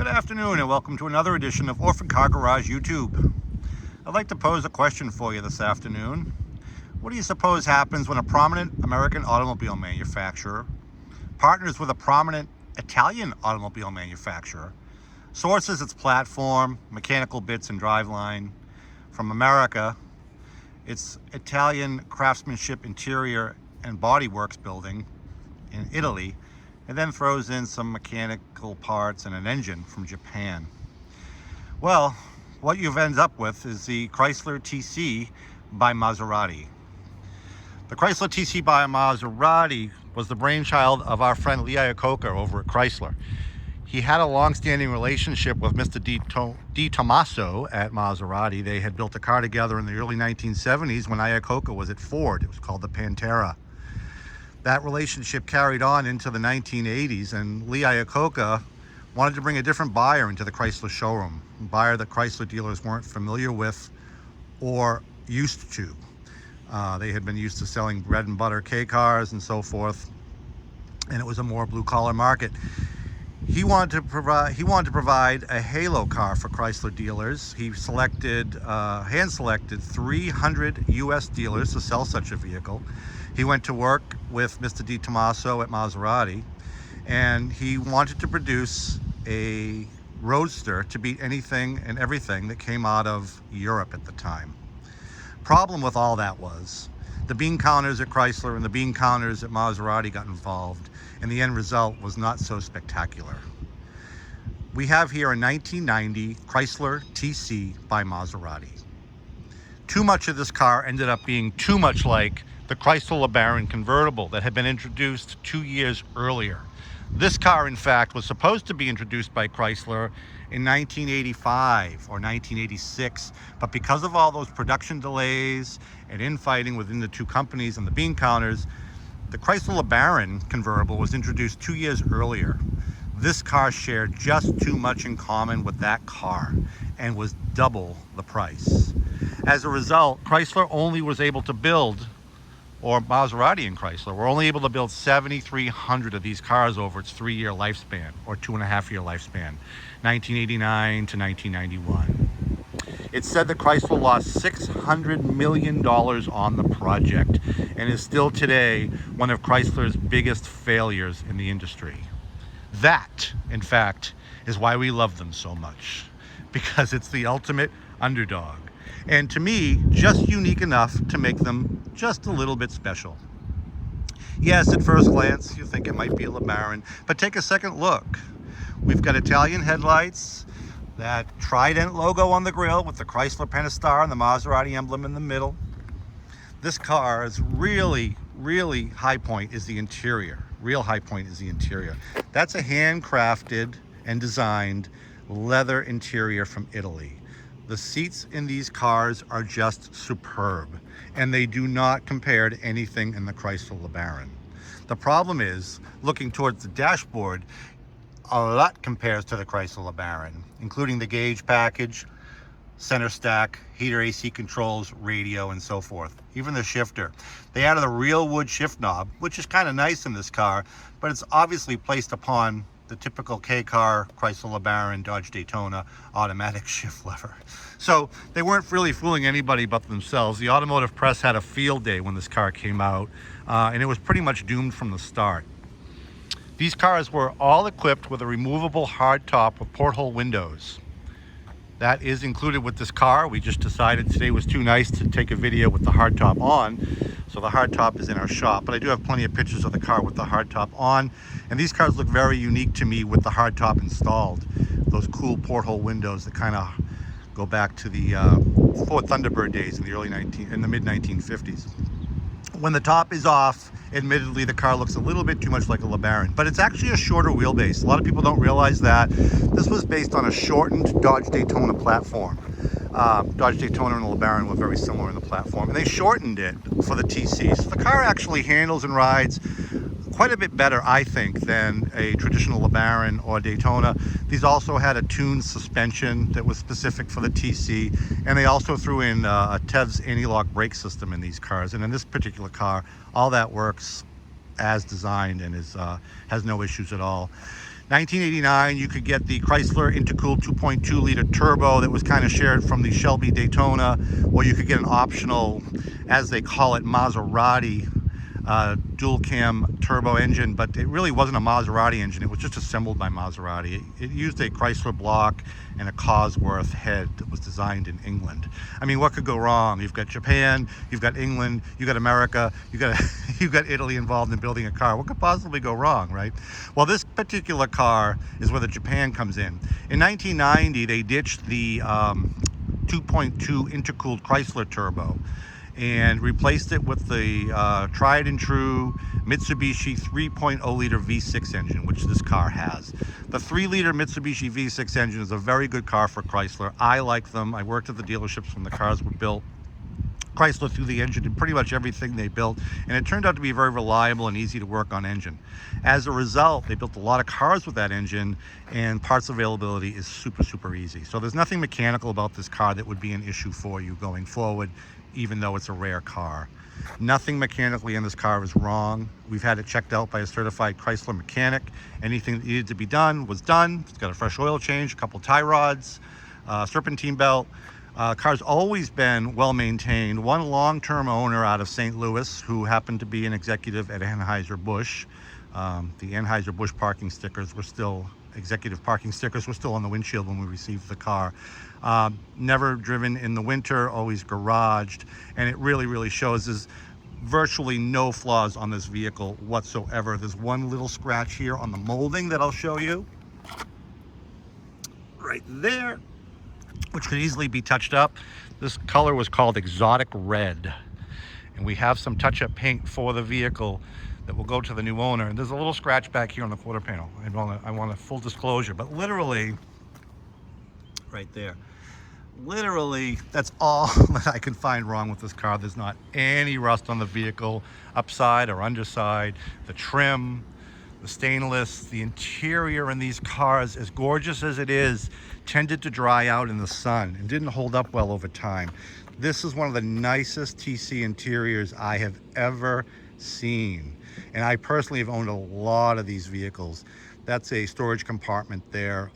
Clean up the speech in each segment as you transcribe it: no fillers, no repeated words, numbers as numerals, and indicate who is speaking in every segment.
Speaker 1: Good afternoon and welcome to another edition of Orphan Car Garage YouTube. I'd like to pose a question for you this afternoon. What do you suppose happens when a prominent American automobile manufacturer partners with a prominent Italian automobile manufacturer, sources its platform, mechanical bits and driveline from America, its Italian craftsmanship interior and bodyworks building in Italy, and then throws in some mechanical parts and an engine from Japan? Well, what you've ended up with is the Chrysler TC by Maserati. The Chrysler TC by Maserati was the brainchild of our friend Lee Iacocca over at Chrysler. He had a long-standing relationship with Mr. Di Tommaso at Maserati. They had built a car together in the early 1970s when Iacocca was at Ford. It was called the Pantera. That relationship carried on into the 1980s, and Lee Iacocca wanted to bring a different buyer into the Chrysler showroom, a buyer that Chrysler dealers weren't familiar with or used to. They had been used to selling bread and butter K cars and so forth, and it was a more blue-collar market. He wanted to provide a halo car for Chrysler dealers. He hand-selected 300 U.S. dealers to sell such a vehicle. He went to work with Mr. Di Tommaso at Maserati, and he wanted to produce a roadster to beat anything and everything that came out of Europe at the time. Problem with all that was the bean counters at Chrysler and the bean counters at Maserati got involved, and the end result was not so spectacular. We have here a 1990 Chrysler TC by Maserati. Too much of this car ended up being too much like the Chrysler LeBaron convertible that had been introduced 2 years earlier. This car, in fact, was supposed to be introduced by Chrysler in 1985 or 1986, but because of all those production delays and infighting within the two companies and the bean counters, the Chrysler LeBaron convertible was introduced 2 years earlier. This car shared just too much in common with that car and was double the price. As a result, Chrysler only was able to build, or Maserati and Chrysler were only able to build 7,300 of these cars over its 3-year lifespan, or 2.5-year lifespan, 1989 to 1991. It's said that Chrysler lost $600 million on the project and is still today one of Chrysler's biggest failures in the industry. That, in fact, is why we love them so much, because it's the ultimate underdog. And to me, just unique enough to make them just a little bit special. Yes, at first glance, you think it might be a LeBaron, but take a second look. We've got Italian headlights, that Trident logo on the grille with the Chrysler Pentastar and the Maserati emblem in the middle. This car's really high point is the interior. Real high point is the interior. That's a handcrafted and designed leather interior from Italy. The seats in these cars are just superb, and they do not compare to anything in the Chrysler LeBaron. The problem is, looking towards the dashboard, a lot compares to the Chrysler LeBaron, including the gauge package, center stack, heater AC controls, radio, and so forth. Even the shifter. They added a real wood shift knob, which is kind of nice in this car, but it's obviously placed upon the typical K-car, Chrysler LeBaron, Dodge Daytona automatic shift lever. So they weren't really fooling anybody but themselves. The automotive press had a field day when this car came out, and it was pretty much doomed from the start. These cars were all equipped with a removable hardtop with porthole windows. That is included with this car. We just decided today was too nice to take a video with the hardtop on, so the hardtop is in our shop. But I do have plenty of pictures of the car with the hardtop on, and these cars look very unique to me with the hardtop installed. Those cool porthole windows that kind of go back to the Ford Thunderbird days in the mid 1950s. When the top is off, admittedly, the car looks a little bit too much like a LeBaron, but it's actually a shorter wheelbase. A lot of people don't realize that. This was based on a shortened Dodge Daytona platform. Dodge Daytona and the LeBaron were very similar in the platform, and they shortened it for the TC. So the car actually handles and rides quite a bit better, I think, than a traditional LeBaron or Daytona. These also had a tuned suspension that was specific for the TC, and they also threw in a TEVS anti-lock brake system in these cars. And in this particular car, all that works as designed and has no issues at all. 1989, you could get the Chrysler intercooled 2.2 liter turbo that was kind of shared from the Shelby Daytona, or you could get an optional, as they call it, Maserati dual cam turbo engine, but it really wasn't a Maserati engine. It was just assembled by Maserati. It used a Chrysler block and a Cosworth head that was designed in England. I mean, what could go wrong? You've got Japan, you've got England, you've got America, you've got Italy involved in building a car. What could possibly go wrong, right? Well, this particular car is where the Japan comes in. In 1990, they ditched the 2.2 intercooled Chrysler turbo and replaced it with the tried and true Mitsubishi 3.0 liter V6 engine, which this car has. The 3 liter Mitsubishi V6 engine is a very good car for Chrysler. I like them. I worked at the dealerships when the cars were built. Chrysler threw the engine in pretty much everything they built, and it turned out to be a very reliable and easy to work on engine. As a result, they built a lot of cars with that engine, and parts availability is super easy. So there's nothing mechanical about this car that would be an issue for you going forward, even though it's a rare car. Nothing mechanically in this car is wrong. We've had it checked out by a certified Chrysler mechanic. Anything that needed to be done was done. It's got a fresh oil change, a couple tie rods, serpentine belt. Car's always been well maintained. One long-term owner out of St. Louis who happened to be an executive at Anheuser-Busch. The Anheuser-Busch parking stickers were still, executive parking stickers were still on the windshield when we received the car. Never driven in the winter, always garaged, and it really shows. There's virtually no flaws on this vehicle whatsoever. There's one little scratch here on the molding that I'll show you right there, which could easily be touched up. This color was called exotic red, and we have some touch-up paint for the vehicle that will go to the new owner. And there's a little scratch back here on the quarter panel. I want a full disclosure, but literally right there, literally that's all that I can find wrong with this car. There's not any rust on the vehicle, upside or underside. The trim, the stainless, the interior in these cars, as gorgeous as it is, tended to dry out in the sun and didn't hold up well over time. This is one of the nicest TC interiors I have ever seen. And I personally have owned a lot of these vehicles. That's a storage compartment there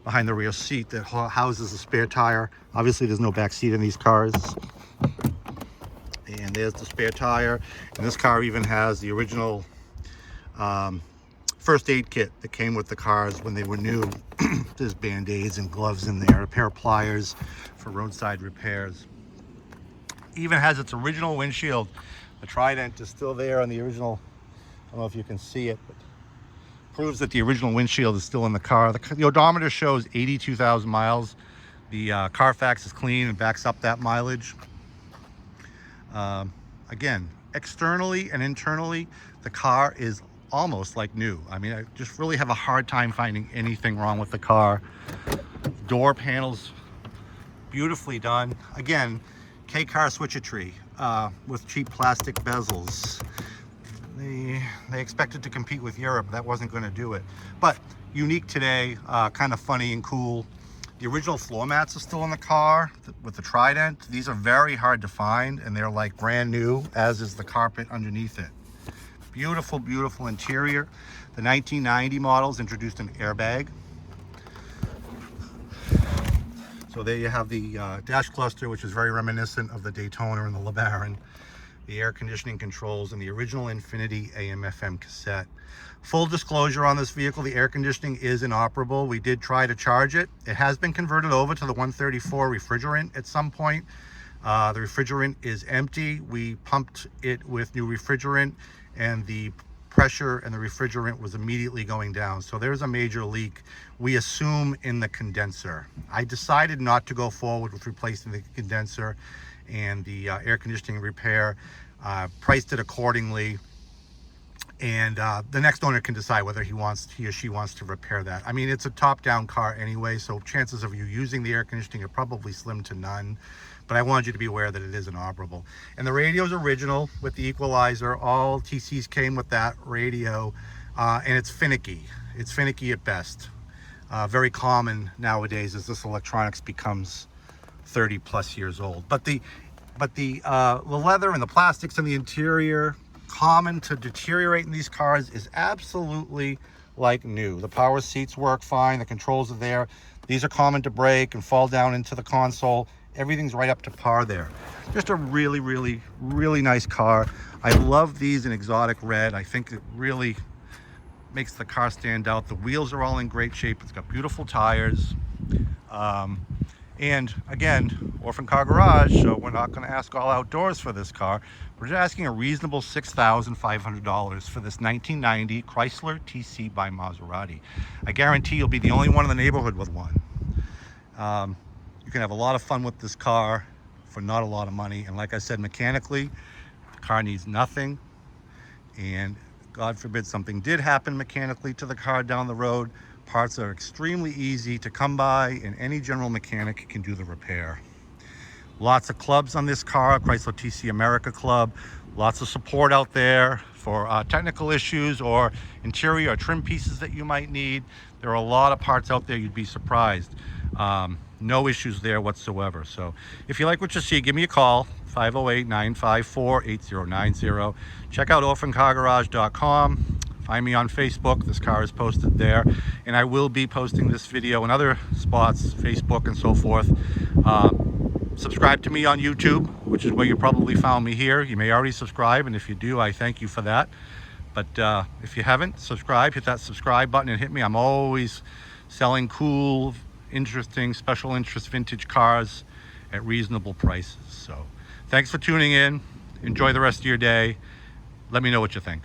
Speaker 1: behind the rear seat that houses a spare tire. Obviously there's no back seat in these cars. And there's the spare tire. And this car even has the original first aid kit that came with the cars when they were new. There's band-aids and gloves in there, a pair of pliers for roadside repairs. Even has its original windshield. The Trident is still there on the original. I don't know if you can see it, but proves that the original windshield is still in the car. The odometer shows 82,000 miles. The Carfax is clean and backs up that mileage. Again, externally and internally, the car is almost like new. I mean, I just really have a hard time finding anything wrong with the car. Door panels, beautifully done. Again, K-car switchertree with cheap plastic bezels. They expected to compete with Europe. That wasn't going to do it. But unique today, kind of funny and cool. The original floor mats are still in the car with the Trident. These are very hard to find, and they're like brand new, as is the carpet underneath it. Beautiful interior. The 1990 models introduced an airbag. So there you have the dash cluster, which is very reminiscent of the Daytona and the LeBaron. The air conditioning controls, and the original Infinity AM/FM cassette. Full disclosure on this vehicle, the air conditioning is inoperable. We did try to charge it. It has been converted over to the 134 refrigerant at some point. The refrigerant is empty. We pumped it with new refrigerant, and the pressure and the refrigerant was immediately going down. So there's a major leak, we assume, in the condenser. I decided not to go forward with replacing the condenser and the air conditioning repair, priced it accordingly, and the next owner can decide whether he or she wants to repair that. I mean, it's a top-down car anyway, so chances of you using the air conditioning are probably slim to none. But I wanted you to be aware that it is inoperable. And the radio's original with the equalizer. All TCs came with that radio, and it's finicky. It's finicky at best. Very common nowadays as this electronics becomes 30 plus years old. But the leather and the plastics in the interior, common to deteriorate in these cars, is absolutely like new. The power seats work fine. The controls are there. These are common to break and fall down into the console. Everything's right up to par there. Just a really, really, really nice car. I love these in exotic red. I think it really makes the car stand out. The wheels are all in great shape. It's got beautiful tires. And again, Orphan Car Garage, so we're not going to ask all outdoors for this car. We're just asking a reasonable $6,500 for this 1990 Chrysler TC by Maserati. I guarantee you'll be the only one in the neighborhood with one. You can have a lot of fun with this car for not a lot of money. And like I said, mechanically, the car needs nothing. And God forbid something did happen mechanically to the car down the road, parts are extremely easy to come by, and any general mechanic can do the repair. Lots of clubs on this car, Chrysler TC America Club. Lots of support out there for technical issues or interior or trim pieces that you might need. There are a lot of parts out there, you'd be surprised. No issues there whatsoever. So if you like what you see, give me a call, 508-954-8090. Check out orphancargarage.com. Find me on Facebook. This car is posted there. And I will be posting this video in other spots, Facebook and so forth. Subscribe to me on YouTube, which is where you probably found me here. You may already subscribe, and if you do, I thank you for that. But if you haven't subscribed, hit that subscribe button and hit me. I'm always selling cool, interesting, special interest vintage cars at reasonable prices. So thanks for tuning in. Enjoy the rest of your day. Let me know what you think.